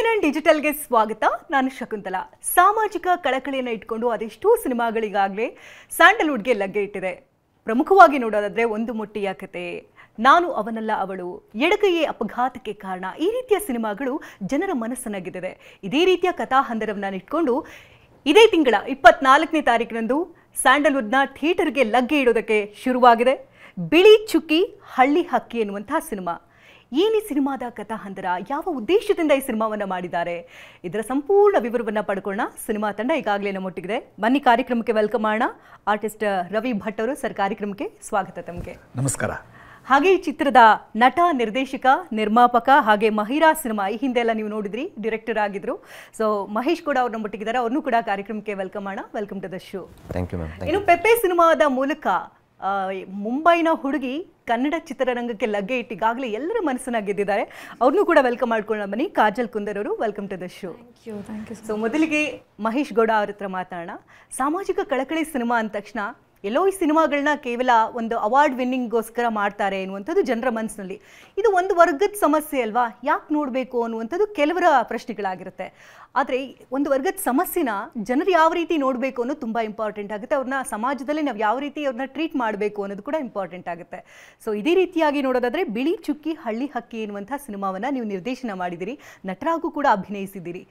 ಸಿರಿನ್ ಡಿಜಿಟಲ್ಗೆ ಸ್ವಾಗತ. ನಾನು ಶಕುಂತಲಾ. ಸಾಮಾಜಿಕ ಕಳಕಳಿಯನ್ನು ಇಟ್ಕೊಂಡು ಅದೆಷ್ಟೋ ಸಿನಿಮಾಗಳಿಗಾಗಲೇ ಸ್ಯಾಂಡಲ್ವುಡ್ಗೆ ಲಗ್ಗೆ ಇಟ್ಟಿದೆ. ಪ್ರಮುಖವಾಗಿ ನೋಡೋದಾದ್ರೆ ಒಂದು ಮುಟ್ಟಿಯ ಕತೆ, ನಾನು ಅವನಲ್ಲ ಅವಳು, ಎಡಗೈಯೇ ಅಪಘಾತಕ್ಕೆ ಕಾರಣ, ಈ ರೀತಿಯ ಸಿನಿಮಾಗಳು ಜನರ ಮನಸ್ಸನ್ನ ಗೆದ್ದಿದೆ. ಇದೇ ರೀತಿಯ ಕಥಾ ಹಂದರವನ್ನ ಇಟ್ಕೊಂಡು ಇದೇ ತಿಂಗಳ 24ನೇ ತಾರೀಕಿನಂದು ಸ್ಯಾಂಡಲ್ವುಡ್ನ ಥಿಯೇಟರ್ಗೆ ಲಗ್ಗೆ ಇಡೋದಕ್ಕೆ ಶುರುವಾಗಿದೆ ಬಿಳಿ ಚುಕ್ಕಿ ಹಳ್ಳಿ ಹಕ್ಕಿ ಎನ್ನುವಂತಹ ಸಿನಿಮಾ. ಈ ಸಿನಿಮಾದ ಕಥಾ ಹಂದರ, ಯಾವ ಉದ್ದೇಶದಿಂದ ಈ ಸಿನಿಮಾವನ್ನು ಮಾಡಿದ್ದಾರೆ, ಇದರ ಸಂಪೂರ್ಣ ವಿವರವನ್ನು ಪಡ್ಕೊಳ್ಳೋಣ. ಸಿನಿಮಾ ತಂಡ ಈಗಾಗಲೇ ನಮ್ಮೊಟ್ಟಿಗಿದೆ. ಬನ್ನಿ ಕಾರ್ಯಕ್ರಮಕ್ಕೆ ವೆಲ್ಕಮ್ ಮಾಡೋಣ. ಆರ್ಟಿಸ್ಟ್ ರವಿ ಭಟ್ ಅವರು ಸರ್, ಕಾರ್ಯಕ್ರಮಕ್ಕೆ ಸ್ವಾಗತ ತಮಗೆ. ನಮಸ್ಕಾರ. ಹಾಗೆ ಈ ಚಿತ್ರದ ನಟ, ನಿರ್ದೇಶಕ, ನಿರ್ಮಾಪಕ ಹಾಗೆ ಮಹಿರಾ ಸಿನಿಮಾ ಈ ಹಿಂದೆ ಎಲ್ಲ ನೀವು ನೋಡಿದ್ರಿ, ಡೈರೆಕ್ಟರ್ ಆಗಿದ್ರು. ಸೊ ಮಹೇಶ್ ಕೂಡ ಅವ್ರು ನಮ್ಮೊಟ್ಟಿಗಿದ್ದಾರೆ. ಅವ್ರನ್ನೂ ಕೂಡ ಕಾರ್ಯಕ್ರಮಕ್ಕೆ ವೆಲ್ಕಮ್ ಮಾಡೋಣ. Welcome to the show. Thank you ma'am. ಇನ್ನು ಪೆಪ್ಪೆ ಸಿನಿಮಾದ ಮೂಲಕ ಮುಂಬೈನ ಹುಡುಗಿ ಕನ್ನಡ ಚಿತ್ರರಂಗಕ್ಕೆ ಲಗ್ಗೆ ಇಟ್ಟಿಗಾಗಲೇ ಎಲ್ಲರ ಮನಸ್ಸನ್ನ ಗೆದ್ದಿದ್ದಾರೆ. ಅವ್ರನ್ನೂ ಕೂಡ ವೆಲ್ಕಮ್ ಮಾಡ್ಕೊಳ್ಳೋಣ. ಬನ್ನಿ. ಕಾಜಲ್ ಕುಂದರ್ ಅವರು, welcome to the show. So ಮೊದಲಿಗೆ ಮಹೇಶ್ ಗೌಡ ಅವ್ರ ಹತ್ರ ಮಾತಾಡೋಣ. ಸಾಮಾಜಿಕ ಕಳಕಳಿ ಸಿನಿಮಾ ಅಂದ ತಕ್ಷಣ ಎಲ್ಲೋ ಈ ಸಿನಿಮಾಗಳನ್ನ ಕೇವಲ ಒಂದು ಅವಾರ್ಡ್ ವಿನ್ನಿಂಗ್ಗೋಸ್ಕರ ಮಾಡ್ತಾರೆ ಅನ್ನುವಂಥದ್ದು ಜನರ ಮನಸ್ಸಿನಲ್ಲಿ. ಇದು ಒಂದು ವರ್ಗದ ಸಮಸ್ಯೆ ಅಲ್ವಾ, ಯಾಕೆ ನೋಡಬೇಕು ಅನ್ನುವಂಥದ್ದು ಕೆಲವರ ಪ್ರಶ್ನೆಗಳಾಗಿರುತ್ತೆ. ಆದರೆ ಒಂದು ವರ್ಗದ ಸಮಸ್ಯೆನ ಜನರು ಯಾವ ರೀತಿ ನೋಡಬೇಕು ಅನ್ನೋದು ತುಂಬ ಇಂಪಾರ್ಟೆಂಟ್ ಆಗುತ್ತೆ. ಅವ್ರನ್ನ ಸಮಾಜದಲ್ಲಿ ನಾವು ಯಾವ ರೀತಿ ಅವ್ರನ್ನ ಟ್ರೀಟ್ ಮಾಡಬೇಕು ಅನ್ನೋದು ಕೂಡ ಇಂಪಾರ್ಟೆಂಟ್ ಆಗುತ್ತೆ. ಸೊ ಇದೇ ರೀತಿಯಾಗಿ ನೋಡೋದಾದರೆ ಬಿಳಿ ಚುಕ್ಕಿ ಹಳ್ಳಿ ಹಕ್ಕಿ ಎನ್ನುವಂಥ ಸಿನಿಮಾವನ್ನು ನೀವು ನಿರ್ದೇಶನ ಮಾಡಿದಿರಿ, ನಟರಾಗೂ ಕೂಡ ಅಭಿನಯಿಸಿದ್ದೀರಿ.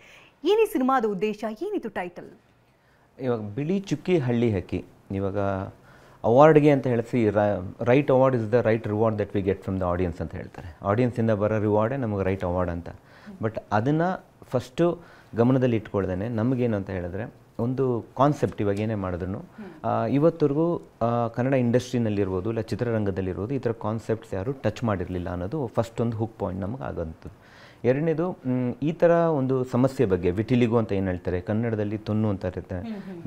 ಏನೇ ಸಿನಿಮಾದ ಉದ್ದೇಶ, ಏನಿದು ಟೈಟಲ್? ಇವಾಗ ಬಿಳಿ ಚುಕ್ಕಿ ಹಳ್ಳಿ ಹಕ್ಕಿ, ಇವಾಗ ಅವಾರ್ಡ್ಗೆ ಅಂತ ಹೇಳಿಸಿ right award is the right reward that we get from the audience ಅಂತ ಹೇಳ್ತಾರೆ. ಆಡಿಯನ್ಸಿಂದ ಬರೋ ರಿವಾರ್ಡೇ ನಮಗೆ ರೈಟ್ ಅವಾರ್ಡ್ ಅಂತ. ಬಟ್ ಅದನ್ನು ಫಸ್ಟು ಗಮನದಲ್ಲಿ ಇಟ್ಕೊಳ್ದೇನೆ ನಮಗೇನು ಅಂತ ಹೇಳಿದ್ರೆ, ಒಂದು ಕಾನ್ಸೆಪ್ಟ್ ಇವಾಗ ಏನೇ ಮಾಡಿದ್ರು ಇವತ್ತರೆಗೂ ಕನ್ನಡ ಇಂಡಸ್ಟ್ರಿನಲ್ಲಿರ್ಬೋದು ಇಲ್ಲ ಚಿತ್ರರಂಗದಲ್ಲಿರ್ಬೋದು ಈ ಥರ ಕಾನ್ಸೆಪ್ಟ್ಸ್ ಯಾರು ಟಚ್ ಮಾಡಿರಲಿಲ್ಲ ಅನ್ನೋದು ಫಸ್ಟ್ ಒಂದು ಹುಕ್ ಪಾಯಿಂಟ್ ನಮಗೆ ಆಗೋಂಥದ್ದು. ಎರಡನೇದು, ಈ ಥರ ಒಂದು ಸಮಸ್ಯೆ ಬಗ್ಗೆ ವಿಟಿಲಿಗೋ ಅಂತ ಏನು ಹೇಳ್ತಾರೆ, ಕನ್ನಡದಲ್ಲಿ ತೊನ್ನು ಅಂತ ಇರುತ್ತೆ,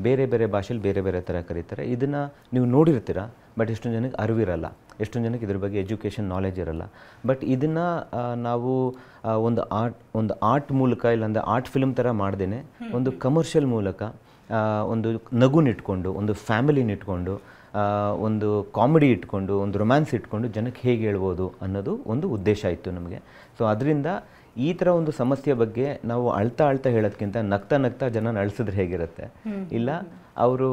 ಬೇರೆ ಬೇರೆ ಭಾಷೆಯಲ್ಲಿ ಬೇರೆ ಬೇರೆ ಥರ ಕರೀತಾರೆ. ಇದನ್ನು ನೀವು ನೋಡಿರ್ತೀರ, ಬಟ್ ಎಷ್ಟೊಂದು ಜನಕ್ಕೆ ಅರಿವಿರಲ್ಲ, ಎಷ್ಟೊಂದು ಜನಕ್ಕೆ ಇದ್ರ ಬಗ್ಗೆ ಎಜುಕೇಷನ್ ನಾಲೆಜ್ ಇರಲ್ಲ. ಬಟ್ ಇದನ್ನು ನಾವು ಒಂದು ಆರ್ಟ್ ಮೂಲಕ ಇಲ್ಲಾಂದರೆ ಆರ್ಟ್ ಫಿಲ್ಮ್ ಥರ ಮಾಡ್ದೇನೆ ಒಂದು ಕಮರ್ಷಿಯಲ್ ಮೂಲಕ ಒಂದು ನಗುನಿಟ್ಕೊಂಡು, ಒಂದು ಫ್ಯಾಮಿಲಿನಿಟ್ಕೊಂಡು, ಒಂದು ಕಾಮಿಡಿ ಇಟ್ಕೊಂಡು, ಒಂದು ರೊಮ್ಯಾನ್ಸ್ ಇಟ್ಕೊಂಡು ಜನಕ್ಕೆ ಹೇಗೆ ಹೇಳ್ಬೋದು ಅನ್ನೋದು ಒಂದು ಉದ್ದೇಶ ಇತ್ತು ನಮಗೆ. ಸೊ ಅದರಿಂದ ಈ ಥರ ಒಂದು ಸಮಸ್ಯೆ ಬಗ್ಗೆ ನಾವು ಅಳ್ತಾ ಹೇಳೋದಕ್ಕಿಂತ ನಗ್ತಾ ಜನನ ಅಳಿಸಿದ್ರೆ ಹೇಗಿರುತ್ತೆ, ಇಲ್ಲ ಅವರು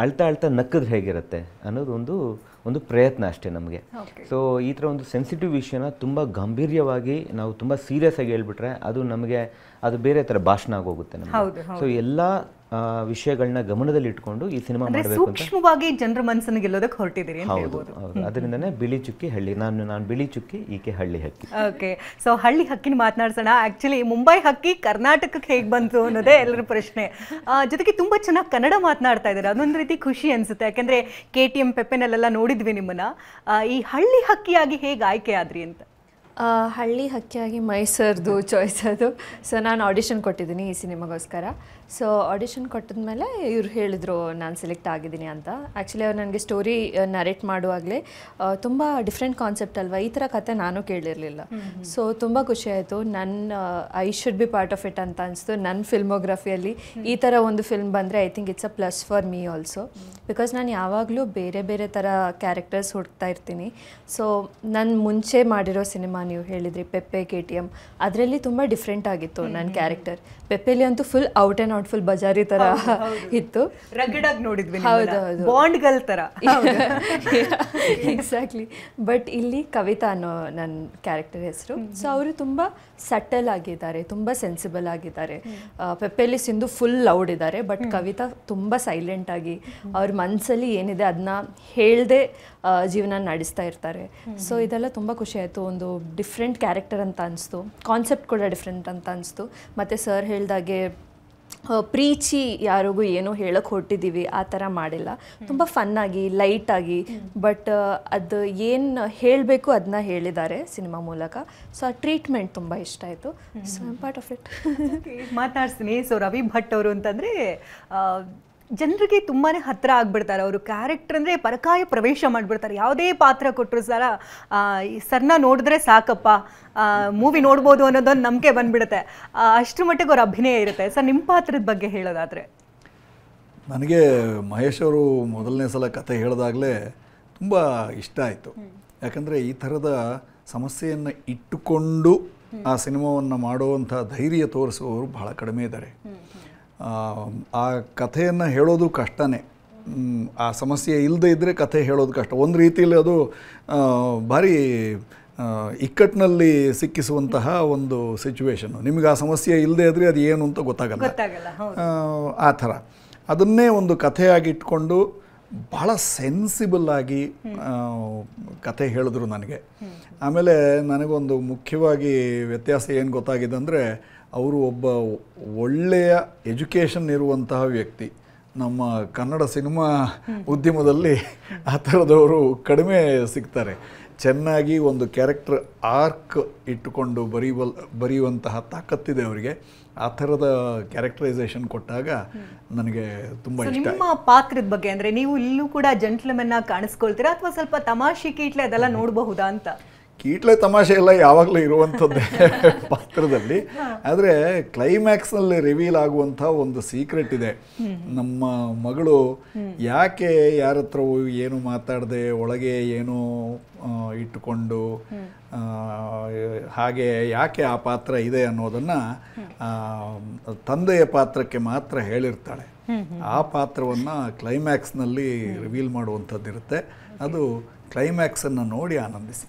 ಅಳ್ತಾ ನಕ್ಕಿದ್ರೆ ಹೇಗಿರುತ್ತೆ ಅನ್ನೋದು ಒಂದು ಪ್ರಯತ್ನ ಅಷ್ಟೇ ನಮಗೆ. ಸೊ ಈ ಥರ ಒಂದು ಸೆನ್ಸಿಟಿವ್ ವಿಷಯನ ತುಂಬ ಗಂಭೀರ್ಯವಾಗಿ ನಾವು ತುಂಬ ಸೀರಿಯಸ್ ಆಗಿ ಹೇಳ್ಬಿಟ್ರೆ ಅದು ಬೇರೆ ಥರ ಭಾಷಣ ಆಗೋಗುತ್ತೆ ನಮಗೆ. ಸೊ ಎಲ್ಲ ವಿಷಯಗಳನ್ನ ಗಮನದಲ್ಲಿ ಇಟ್ಕೊಂಡು ಈ ಸಿನಿಮಾ ಮಾಡಬೇಕು ಅಂತ ಸೂಕ್ಷ್ಮವಾಗಿ ಜನರ ಮನಸ್ಸನ್ನು ಗೆಲ್ಲೋದಕ್ಕೆ ಹೊರಟಿದ್ದೀರಿ. ಹೌದು, ಅದರಿಂದನೇ ಬಿಳಿ ಚುಕ್ಕಿ ಹಳ್ಳಿ, ನಾನು ಬಿಳಿ ಚುಕ್ಕಿ, ಈಕೆ ಹಳ್ಳಿ ಹಕ್ಕಿ. ಓಕೆ, ಸೊ ಹಳ್ಳಿ ಹಕ್ಕಿನ ಮಾತನಾಡ್ಸೋಣ. ಆಕ್ಚುಲಿ ಮುಂಬೈ ಹಕ್ಕಿ ಕರ್ನಾಟಕಕ್ಕೆ ಹೇಗೆ ಬಂತು ಅನ್ನೋದೇ ಎಲ್ಲರ ಪ್ರಶ್ನೆ. ಜೊತೆಗೆ ತುಂಬಾ ಚೆನ್ನಾಗಿ ಕನ್ನಡ ಮಾತನಾಡ್ತಾ ಇದ್ದಾರೆ, ಅದೊಂದು ರೀತಿ ಖುಷಿ ಅನ್ಸುತ್ತೆ. ಯಾಕಂದ್ರೆ KTM ಪೆಪ್ಪೆನಲ್ಲೆಲ್ಲ ನೋಡಿದ್ವಿ ನಿಮ್ಮನ್ನ. ಈ ಹಳ್ಳಿ ಹಕ್ಕಿಯಾಗಿ ಹೇಗೆ ಆಯ್ಕೆ ಆದ್ರಿ ಅಂತ? ಹಳ್ಳಿ ಹಕ್ಕಿಯಾಗಿ ಮೈಸೂರ್ದು ಚಾಯ್ಸ್ ಅದು. ಸೊ ನಾನು ಆಡಿಷನ್ ಕೊಟ್ಟಿದ್ದೀನಿ ಈ ಸಿನಿಮಾಗೋಸ್ಕರ. ಸೊ ಆಡಿಷನ್ ಕೊಟ್ಟಿದ್ಮೇಲೆ ಇವ್ರು ಹೇಳಿದರು ನಾನು ಸೆಲೆಕ್ಟ್ ಆಗಿದ್ದೀನಿ ಅಂತ. ಆ್ಯಕ್ಚುಲಿ ಅವ್ರು ನನಗೆ ಸ್ಟೋರಿ ನರೇಟ್ ಮಾಡುವಾಗಲೇ ತುಂಬ ಡಿಫ್ರೆಂಟ್ ಕಾನ್ಸೆಪ್ಟ್ ಅಲ್ವಾ, ಈ ಥರ ಕತೆ ನಾನು ಕೇಳಿರಲಿಲ್ಲ. ಸೊ ತುಂಬ ಖುಷಿ ಆಯಿತು. I should be part of it ಅಂತ ಅನಿಸ್ತು. ನನ್ನ ಫಿಲ್ಮೋಗ್ರಫಿಯಲ್ಲಿ ಈ ಥರ ಒಂದು ಫಿಲ್ಮ್ ಬಂದರೆ I think it's a plus for me also. Because ನಾನು ಯಾವಾಗಲೂ ಬೇರೆ ಬೇರೆ ಥರ ಕ್ಯಾರೆಕ್ಟರ್ಸ್ ಹುಡುಕ್ತಾ ಇರ್ತೀನಿ. ಸೊ ನಾನು ಮುಂಚೆ ಮಾಡಿರೋ ಸಿನಿಮಾ ನೀವು ಹೇಳಿದ್ರಿ ಪೆಪ್ಪೆ, KTM, ಅದರಲ್ಲಿ ತುಂಬ ಡಿಫ್ರೆಂಟ್ ಆಗಿತ್ತು ನನ್ನ ಕ್ಯಾರೆಕ್ಟರ್. ಪೆಪ್ಪೆಲಿ ಅಂತೂ full out and out, full ಬಜಾರಿ ಥರ ಇತ್ತು. ರಗಡಾಗಿ ನೋಡಿದ್ವಿ, ಹೌದೌದು, ಬಾಂಡ್ಗಳ ಥರ. ಎಕ್ಸಾಕ್ಟ್ಲಿ. ಬಟ್ ಇಲ್ಲಿ ಕವಿತಾ ಅನ್ನೋ ನನ್ನ ಕ್ಯಾರೆಕ್ಟರ್ ಹೆಸರು. ಸೊ ಅವರು ತುಂಬ ಸಟಲ್ ಆಗಿದ್ದಾರೆ, ತುಂಬ ಸೆನ್ಸಿಬಲ್ ಆಗಿದ್ದಾರೆ. ಪೆಪ್ಪೆಲಿ ಸಿಂಧು ಫುಲ್ ಲೌಡ್ ಇದ್ದಾರೆ, ಬಟ್ ಕವಿತಾ ತುಂಬ ಸೈಲೆಂಟ್ ಆಗಿ ಅವ್ರ ಮನಸ್ಸಲ್ಲಿ ಏನಿದೆ ಅದನ್ನ ಹೇಳ್ದೆ ಜೀವನ ನಡೆಸ್ತಾ ಇರ್ತಾರೆ. ಸೊ ಇದೆಲ್ಲ ತುಂಬ ಖುಷಿ ಆಯಿತು. ಒಂದು ಡಿಫ್ರೆಂಟ್ ಕ್ಯಾರೆಕ್ಟರ್ ಅಂತ ಅನಿಸ್ತು, ಕಾನ್ಸೆಪ್ಟ್ ಕೂಡ ಡಿಫ್ರೆಂಟ್ ಅಂತ ಅನಿಸ್ತು. ಮತ್ತು ಸರ್ ಹೇಳ್ದಾಗೆ ಪ್ರೀಚಿ ಯಾರಿಗೂ ಏನೋ ಹೇಳಕ್ಕೆ ಹೊರಟಿದ್ದೀವಿ ಆ ಥರ ಮಾಡಿಲ್ಲ. ತುಂಬ ಫನ್ನಾಗಿ, ಲೈಟಾಗಿ, ಬಟ್ ಅದು ಏನು ಹೇಳಬೇಕು ಅದನ್ನ ಹೇಳಿದ್ದಾರೆ ಸಿನಿಮಾ ಮೂಲಕ. ಸೊ ಆ ಟ್ರೀಟ್ಮೆಂಟ್ ತುಂಬ ಇಷ್ಟ ಆಯಿತು. So I am part of it. ಮಾತಾಡ್ತೀನಿ. ಸೊ ರವಿ ಭಟ್ ಅವರು ಅಂತಂದರೆ ಜನರಿಗೆ ತುಂಬಾ ಹತ್ತಿರ ಆಗ್ಬಿಡ್ತಾರೆ. ಅವರು ಕ್ಯಾರೆಕ್ಟರ್ ಅಂದರೆ ಪರಕಾಯ ಪ್ರವೇಶ ಮಾಡಿಬಿಡ್ತಾರೆ. ಯಾವುದೇ ಪಾತ್ರ ಕೊಟ್ಟರು ಸರ್ನ ನೋಡಿದ್ರೆ ಸಾಕಪ್ಪ, ಮೂವಿ ನೋಡ್ಬೋದು ಅನ್ನೋದೊಂದು ನಂಬಿಕೆ ಬಂದ್ಬಿಡುತ್ತೆ. ಅಷ್ಟರ ಮಟ್ಟಿಗೆ ಅವ್ರ ಅಭಿನಯ ಇರುತ್ತೆ. ಸರ್, ನಿಮ್ಮ ಪಾತ್ರದ ಬಗ್ಗೆ ಹೇಳೋದಾದರೆ? ನನಗೆ ಮಹೇಶ್ ಅವರು ಮೊದಲನೇ ಸಲ ಕತೆ ಹೇಳಿದಾಗಲೇ ತುಂಬ ಇಷ್ಟ ಆಯಿತು. ಯಾಕಂದರೆ ಈ ಥರದ ಸಮಸ್ಯೆಯನ್ನು ಇಟ್ಟುಕೊಂಡು ಆ ಸಿನಿಮಾವನ್ನು ಮಾಡುವಂಥ ಧೈರ್ಯ ತೋರಿಸುವವರು ಬಹಳ ಕಡಿಮೆ ಇದ್ದಾರೆ. ಆ ಕಥೆಯನ್ನು ಹೇಳೋದು ಕಷ್ಟನೇ. ಆ ಸಮಸ್ಯೆ ಇಲ್ಲದೆ ಇದ್ದರೆ ಕಥೆ ಹೇಳೋದು ಕಷ್ಟ. ಒಂದು ರೀತಿಯಲ್ಲಿ ಅದು ಭಾರಿ ಇಕ್ಕಟ್ಟಿನಲ್ಲಿ ಸಿಕ್ಕಿಸುವಂತಹ ಒಂದು ಸಿಚುವೇಶನ್ನು. ನಿಮಗೆ ಆ ಸಮಸ್ಯೆ ಇಲ್ಲದೆ ಇದ್ದರೆ ಅದು ಏನು ಅಂತ ಗೊತ್ತಾಗಲ್ಲ. ಆ ಥರ ಅದನ್ನೇ ಒಂದು ಕಥೆಯಾಗಿ ಇಟ್ಕೊಂಡು ಭಾಳ ಸೆನ್ಸಿಬಲ್ ಆಗಿ ಕಥೆ ಹೇಳಿದ್ರು ನನಗೆ. ಆಮೇಲೆ ನನಗೊಂದು ಮುಖ್ಯವಾಗಿ ವ್ಯತ್ಯಾಸ ಏನು ಗೊತ್ತಾಗಿದೆ ಅಂದರೆ, ಅವರು ಒಬ್ಬ ಒಳ್ಳೆಯ ಎಜುಕೇಷನ್ ಇರುವಂತಹ ವ್ಯಕ್ತಿ. ನಮ್ಮ ಕನ್ನಡ ಸಿನಿಮಾ ಉದ್ಯಮದಲ್ಲಿ ಆ ಥರದವರು ಕಡಿಮೆ ಸಿಗ್ತಾರೆ. ಚೆನ್ನಾಗಿ ಒಂದು ಕ್ಯಾರೆಕ್ಟರ್ ಆರ್ಕ್ ಇಟ್ಟುಕೊಂಡು ಬರೆಯುವಂತಹ ತಾಕತ್ತಿದೆ ಅವರಿಗೆ. ಆ ಥರದ ಕ್ಯಾರೆಕ್ಟರೈಸೇಷನ್ ಕೊಟ್ಟಾಗ ನನಗೆ ತುಂಬ ಇಷ್ಟ. ನಿಮ್ಮ ಪಾತ್ರದ ಬಗ್ಗೆ ಅಂದರೆ ನೀವು ಇಲ್ಲೂ ಕೂಡ ಜೆಂಟ್ಲ್ಮನ್ ಆಗಿ ಕಾಣಿಸ್ಕೊಳ್ತೀರಾ ಅಥವಾ ಸ್ವಲ್ಪ ತಮಾಷೆ ಕೀಟ್ಲೆ ಅದೆಲ್ಲ ನೋಡಬಹುದಾ ಅಂತ? ಕೀಟ್ಲೆ ತಮಾಷೆ ಎಲ್ಲ ಯಾವಾಗಲೂ ಇರುವಂಥದ್ದೇ ಪಾತ್ರದಲ್ಲಿ. ಆದರೆ ಕ್ಲೈಮ್ಯಾಕ್ಸ್ನಲ್ಲಿ ರಿವೀಲ್ ಆಗುವಂಥ ಒಂದು ಸೀಕ್ರೆಟ್ ಇದೆ. ನಮ್ಮ ಮಗಳು ಯಾಕೆ ಯಾರ ಹತ್ರ ಏನು ಮಾತಾಡದೆ ಒಳಗೆ ಏನೋ ಇಟ್ಟುಕೊಂಡು ಹಾಗೆ ಯಾಕೆ ಆ ಪಾತ್ರ ಇದೆ ಅನ್ನೋದನ್ನು ತಂದೆಯ ಪಾತ್ರಕ್ಕೆ ಮಾತ್ರ ಹೇಳಿರ್ತಾಳೆ. ಆ ಪಾತ್ರವನ್ನು ಕ್ಲೈಮ್ಯಾಕ್ಸ್ನಲ್ಲಿ ರಿವೀಲ್ ಮಾಡುವಂಥದ್ದಿರುತ್ತೆ. ಅದು ಕ್ಲೈಮ್ಯಾಕ್ಸನ್ನು ನೋಡಿ ಆನಂದಿಸಿ.